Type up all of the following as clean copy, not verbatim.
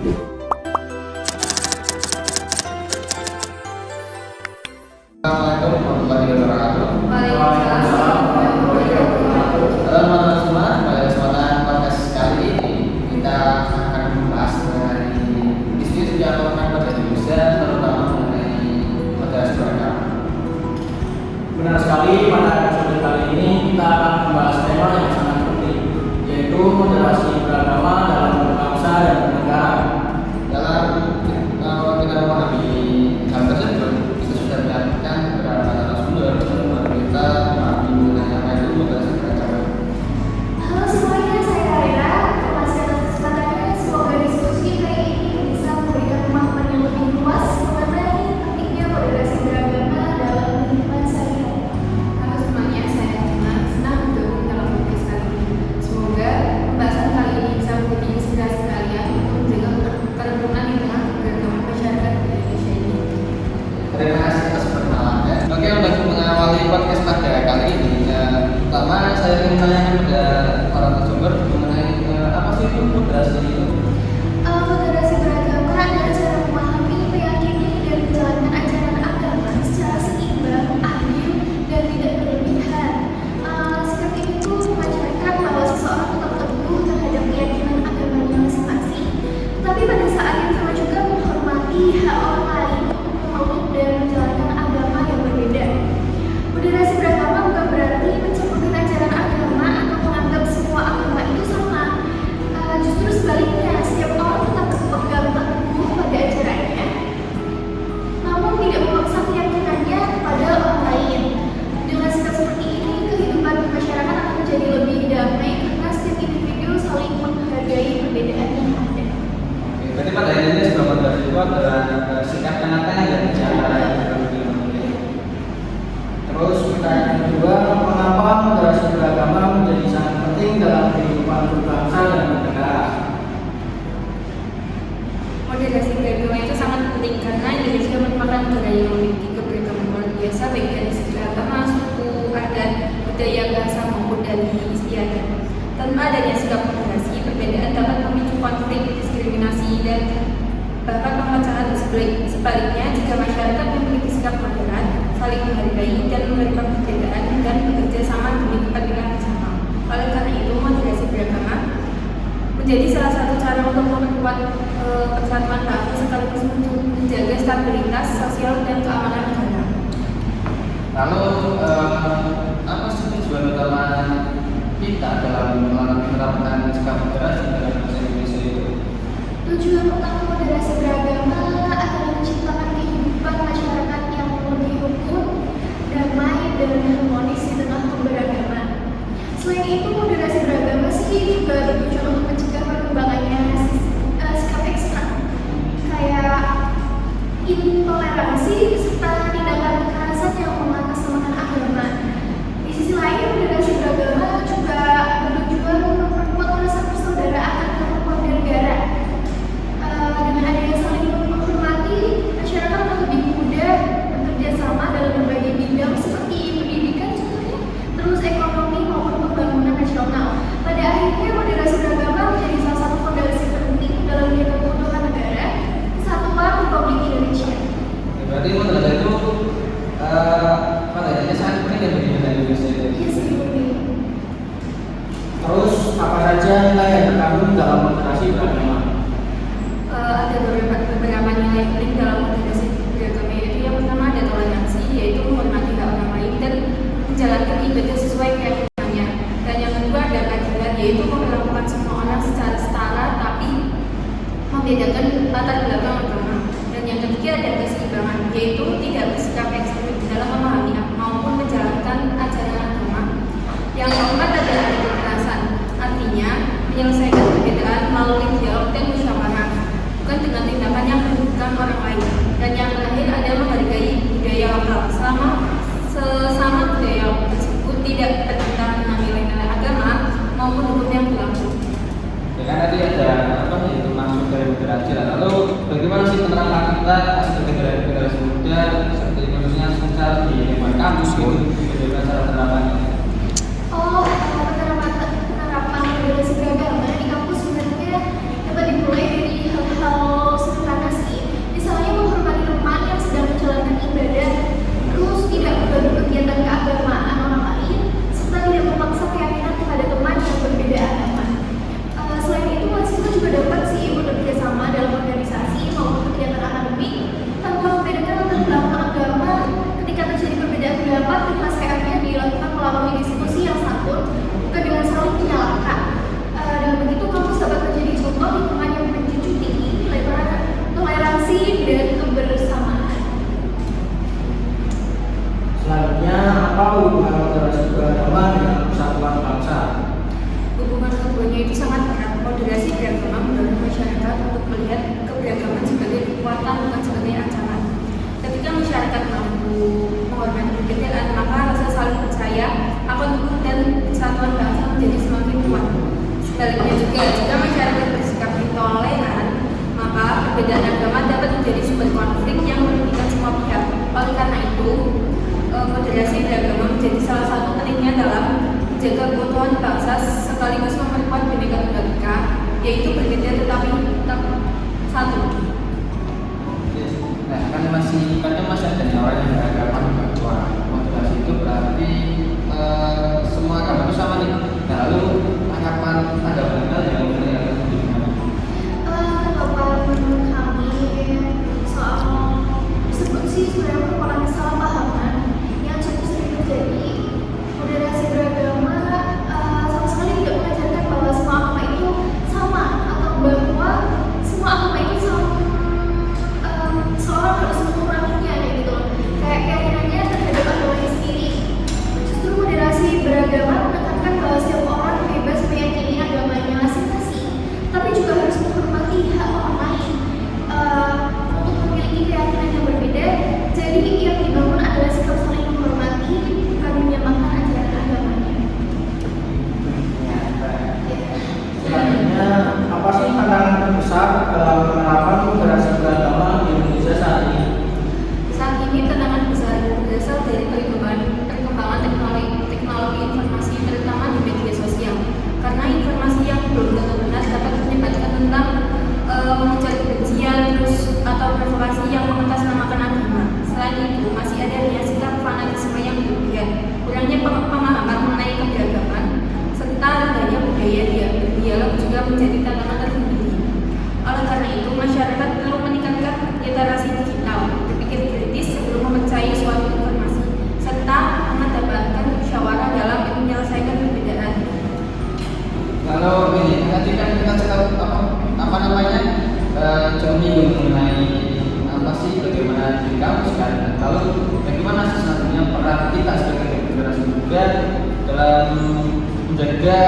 Assalamualaikum warahmatullahi wabarakatuh. Waalaikumsalam warahmatullahi wabarakatuh. Halo teman-teman semua, pada kesempatan podcast kali ini kita akan membahas mengenai isu-isu yang relevan pada Indonesia, terutama mengenai moderasi beragama. Benar sekali, pada episode kali ini kita akan membahas tema yang sangat penting, yaitu moderasi beragama dalam berbangsa dan bernegara. Dalam kita memahami hal tersebut, kita sudah melihatkan beberapa narasumber untuk kita memahami mengenai apa itu moderasi beragama. Halo semuanya, saya Karina. Terima kasih atas kesempatannya. Semoga diskusi hari ini bisa memberikan pemahaman yang lebih luas mengenai pentingnya moderasi beragama dalam kehidupan sehari-hari. Halo semuanya, saya Cima. Senang bergabung dalam podcast kali ini. Semoga pembahasan kali ini bisa menjadi inspirasi kalian untuk menjaga kerukunan di tengah keberagaman masyarakat Indonesia ini. Terima kasih atas perkenalannya. Oke, untuk mengawali podcast pada kali ini, pertama saya ingin tanya kepada para narasumber mengenai apa sih itu moderasi itu? Moderasi beragama adalah cara memahami, meyakini, dan menjalankan ajaran agama secara seimbang, adil, dan tidak berlebihan. Sikap ini tuh mengajarkan bahwa seseorang tetap teguh terhadap keyakinan agamanya masing-masing, tapi pada saat yang sama juga menghormati hak orang lain untuk memeluk dan menjalankan agama yang berbeda. Moderasi beragama bukan berarti mencampurkan ajaran agama atau menganggap semua agama itu sama. Justru sebaliknya, setiap orang tetap berpegang teguh pada ajarannya, namun tidak memaksa keyakinannya kepada orang lain. Dengan sikap seperti ini, kehidupan masyarakat akan menjadi lebih damai karena setiap individu saling menghargai perbedaan yang ada. Oke, berarti pada intinya sebuah moderasi itu adalah sikap tengah-tengah dari antara kedua belah. Terus pertanyaan kedua, mengapa moderasi beragama menjadi sangat penting dalam kehidupan berbangsa dan bernegara? Moderasi beragama itu sangat penting karena Indonesia merupakan negara yang memiliki keberagaman luar biasa baik dari segi agama, suku, adat, budaya, bahasa maupun dari istiadat. Tanpa adanya sikap moderasi, perbedaan dapat memicu konflik, diskriminasi, dan bahkan pemecahan. Sebaliknya, jika masyarakat memiliki sikap moderat, saling menghargai dan menerima perbedaan dan bekerja sama demi kepentingan bersama. Oleh karena itu, moderasi beragama menjadi salah satu cara untuk memperkuat persatuan bangsa sekaligus untuk menjaga stabilitas sosial dan keamanan negara. Lalu apa sih tujuan utama kita dalam menerapkan sikap moderasi dalam bahasa Indonesia itu? Tujuan utama moderasi beragama adalah menciptakan kehidupan masyarakat yang lebih rukun, damai, dan harmonis di tengah keberagaman. Selain itu, moderasi beragama sih juga bertujuan untuk mencegah perkembangannya sikap ekstrem, kayak intoleransi serta tindakan kekerasan yang mengatasnamakan agama. Di sisi lain, moderasi beragama juga bertujuan untuk memperkuat rasa persaudaraan antar warga negara. Dengan adanya saling menghormati, masyarakat akan lebih mudah bekerja sama dalam berbagai bidang seperti pendidikan contohnya, terus ekonomi maupun pembangunan nasional. Pada akhirnya, moderasi beragama menjadi salah satu fondasi penting dalam menjaga keutuhan negara, kesatuan Republik Indonesia. Berarti moderasi itu pada intinya sangat penting ya bagi negara Indonesia itu. Iya sih, penting. Terus apa saja nilai yang terkandung dalam moderasi beragama? Ada beberapa nilai penting dalam moderasi beragama, yaitu yang pertama ada toleransi, yaitu menghormati hak orang lain dan menjalankan ibadah sesuai keyakinannya. Dan yang kedua ada keadilan, yaitu memperlakukan semua orang secara setara tapi membedakan latar belakang agama. Dan yang ketiga ada keseimbangan, yaitu tidak bersikap ekstrim dalam memahami maupun menjalankan ajaran agama. Yang keempat adalah kekerasan, artinya menyelesaikan perbedaan melalui dialog dan musyawarah, bukan dengan tindakan yang merugikan orang lain. Dan yang terakhir adalah menghargai budaya lokal sesama budaya tersebut tidak bertentangan dengan nilai-nilai agama maupun hukum yang berlaku. Ya kan tadi ada apa itu maksud dari moderasi. Lalu bagaimana sih penerapan kita sebagai generasi muda seperti khususnya secara di lingkungan kampus gitu, bagaimana cara penerapannya? Penerapan moderasi beragama di kampus sebenarnya dapat dimulai dari hal-hal melihat keberagaman sebagai kekuatan bukan sebagai ancaman. Ketika masyarakat mampu menghormati perbedaan, maka rasa saling percaya akan tumbuh dan persatuan bangsa menjadi semakin kuat. Sebaliknya juga, jika masyarakat bersikap intoleran, maka perbedaan agama dapat menjadi sumber konflik yang merugikan semua pihak. Oleh karena itu, moderasi beragama menjadi salah satu pentingnya dalam menjaga keutuhan bangsa sekaligus memperkuat Bhinneka Tunggal Ika, yaitu berbeda tetapi tetap satu. Nah, kan masih ada orang yang beragama bahwa moderasi itu berarti semua agama itu sama nih. Nah, lalu tanggapan ada benar yang mengenai gimana? Tanggapan kami soal tersebut sih sebenarnya merupakan kesalahpahaman yang cukup sering terjadi. Moderasi beragama sama sekali tidak mengajarkan bahwa semua agama itu sama atau bahwa semua agama itu seorang harus menguranginya gitu loh. Kayak keyakinannya terhadap agamanya sendiri. Justru moderasi beragama menekankan bahwa setiap orang bebas meyakini agamanya masing-masing, tapi juga harus menghormati hak orang lain untuk memiliki keyakinan yang berbeda. Jadi yang dibangun adalah sikap saling menghormati, bukan menyamakan ajaran agamanya. Selanjutnya, apa sih tantangan terbesar dalam penerapan moderasi beragama di Indonesia saat ini? Saat ini tantangan besar berasal dari perkembangan teknologi informasi, terutama di media sosial. Karena informasi yang belum tentu benar dapat menyebabkan tentang memuncul kebencian atau provokasi yang mengatasnamakan agama. Selain itu, masih adanya sikap fanatisme yang berlebihan, kurangnya pemahaman mengenai keberagaman, serta rendahnya budaya berdialog juga menjadi tantangan tersendiri. Oleh karena itu, masyarakat perlu meningkatkan literasi digital, berpikir kritis sebelum mempercayai suatu informasi, serta mengedepankan musyawarah dalam menyelesaikan perbedaan. Kalau ini tadi kan kita cakap apa namanya menyinggung mengenai apa sih bagaimana di kampus kan. Lalu bagaimana sebenarnya peran kita sebagai generasi muda dalam menjaga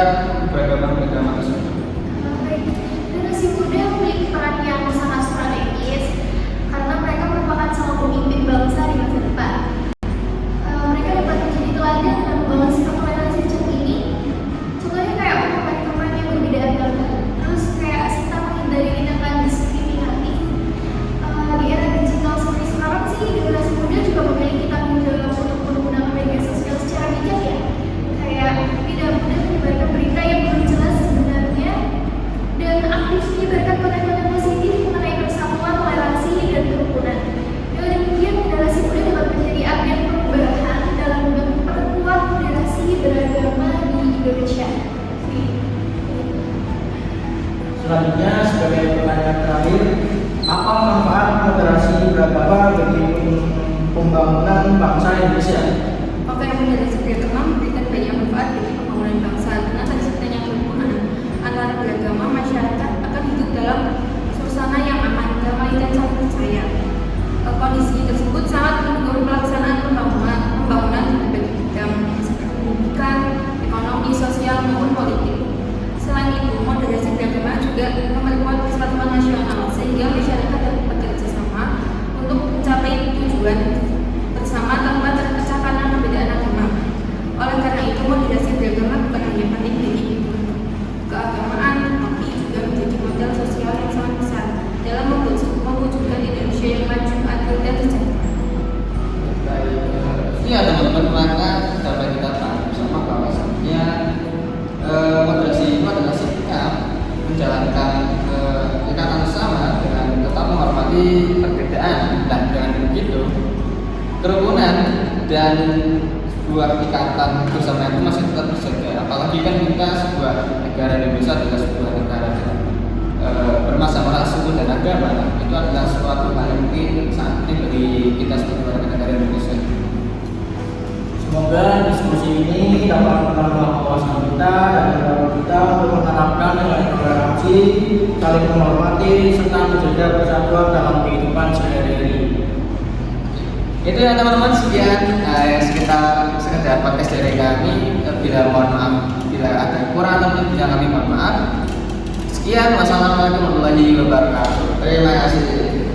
beragama tersebut? Generasi muda memiliki peran yang sangat strategis karena mereka merupakan calon pemimpin bangsa di masa depan. Mereka dapat menjadi teladan dalam membangun sikap toleransi sejak ini. Contohnya kayak menghormati teman yang berbeda agama, terus kayak serta menghindari tindakan diskriminatif. Di era digital seperti sekarang sih, generasi muda juga memiliki tanggung jawab untuk menggunakan media sosial secara bijak ya. Kayak tidak mudah menyebarkan berita yang belum jelas sebenarnya dan aktif menyebarkan konten-konten positif mengenai persatuan, toleransi, dan kerukunan. Dengan demikian, generasi muda dapat menjadi agen perubahan dalam memperkuat moderasi beragama di Indonesia. Selanjutnya, sebagai pertanyaan terakhir, apa manfaat moderasi beragama bagi pembangunan bangsa Indonesia? Pakaian moderasi beragama memberikan banyak manfaat bagi pembangunan bangsa, karena tadi seperti kerukunan antara beragama, masyarakat akan hidup dalam suasana yang aman, damai, dan saling percaya. Kondisi tersebut sangat mendukung pelaksanaan pembangunan di berbagai bidang seperti pendidikan, ekonomi, sosial, maupun politik. Selain itu, moderasi beragama juga memperkuat persatuan nasional, sehingga masyarakat dapat bekerja sama untuk mencapai tujuan bersama tanpa terpecah karena perbedaan agama. Oleh karena itu, moderasi beragama bukan hanya penting bagi keagamaan, tapi juga menjadi modal sosial yang sangat besar dalam mewujudkan Indonesia yang maju, adil, dan sejahtera. Iya teman-teman, maka dapat kita tahu bersama bahwasannya moderasi itu adalah sikap menjalankan ikatan bersama dengan tetap menghormati perbedaan, dan dengan begitu kerukunan dan sebuah ikatan bersama itu masih tetap terjaga. Apalagi kan kita sebuah negara Indonesia adalah sebuah negara yang bermasalah suku dan agama. Itu adalah suatu hal yang mungkin sangat penting bagi kita sebagai warga negara Indonesia. Semoga diskusi ini dapat menambah wawasan kita dan mendorong kita untuk menerapkan nilai toleransi, saling menghormati, serta menjaga persatuan dalam kehidupan sehari-hari. Itu ya teman-teman, sekian sekedar podcast dari kami. Bila mohon maaf bila ada kurang atau tidak, kami mohon maaf. Sekian, wassalamualaikum warahmatullahi wabarakatuh. Terima kasih.